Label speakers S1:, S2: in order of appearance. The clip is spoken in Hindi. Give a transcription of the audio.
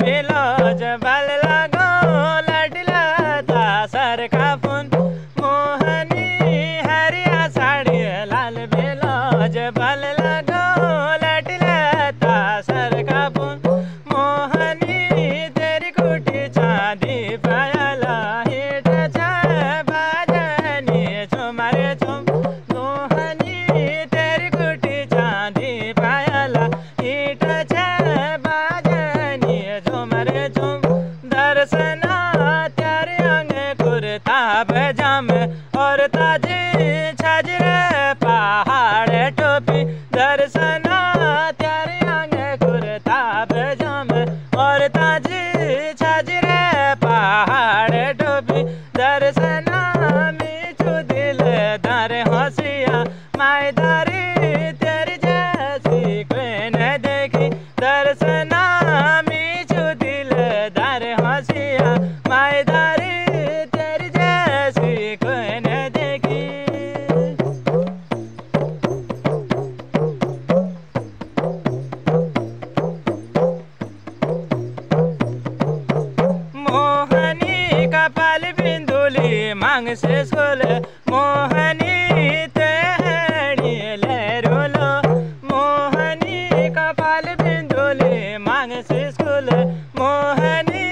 S1: बिलोज बल लगो लडला दासर का फून मोहनी हरिया साड़ी लाल बिलोज बल लगो लडला दासर का फून मोहनी तेरी कुटी चांदी पायला हिट बाजनी झुमरे झुम मोहनी तेरी कुटी चांदी पायला हिट दर्शना त्यारे अंग कुर्ता पजामे और ताजे छजरे पहाड़ टोपी दर्शना त्यारे अंग कुर्ता पजामे और ताजे छजरे पहाड़ टोपी दर्शना मीठू दिल दारे हंसिया मायदारी तेरी जैसी कोई न देखी दर्शना मायदारी तेरी जैसी कोई न देखी। मोहनी कपाल बिंदुली मांग से सोल मोहनी तेहड़ी ले रोलो मोहनी कपाल बिंदुली मांग से सोल मोहनी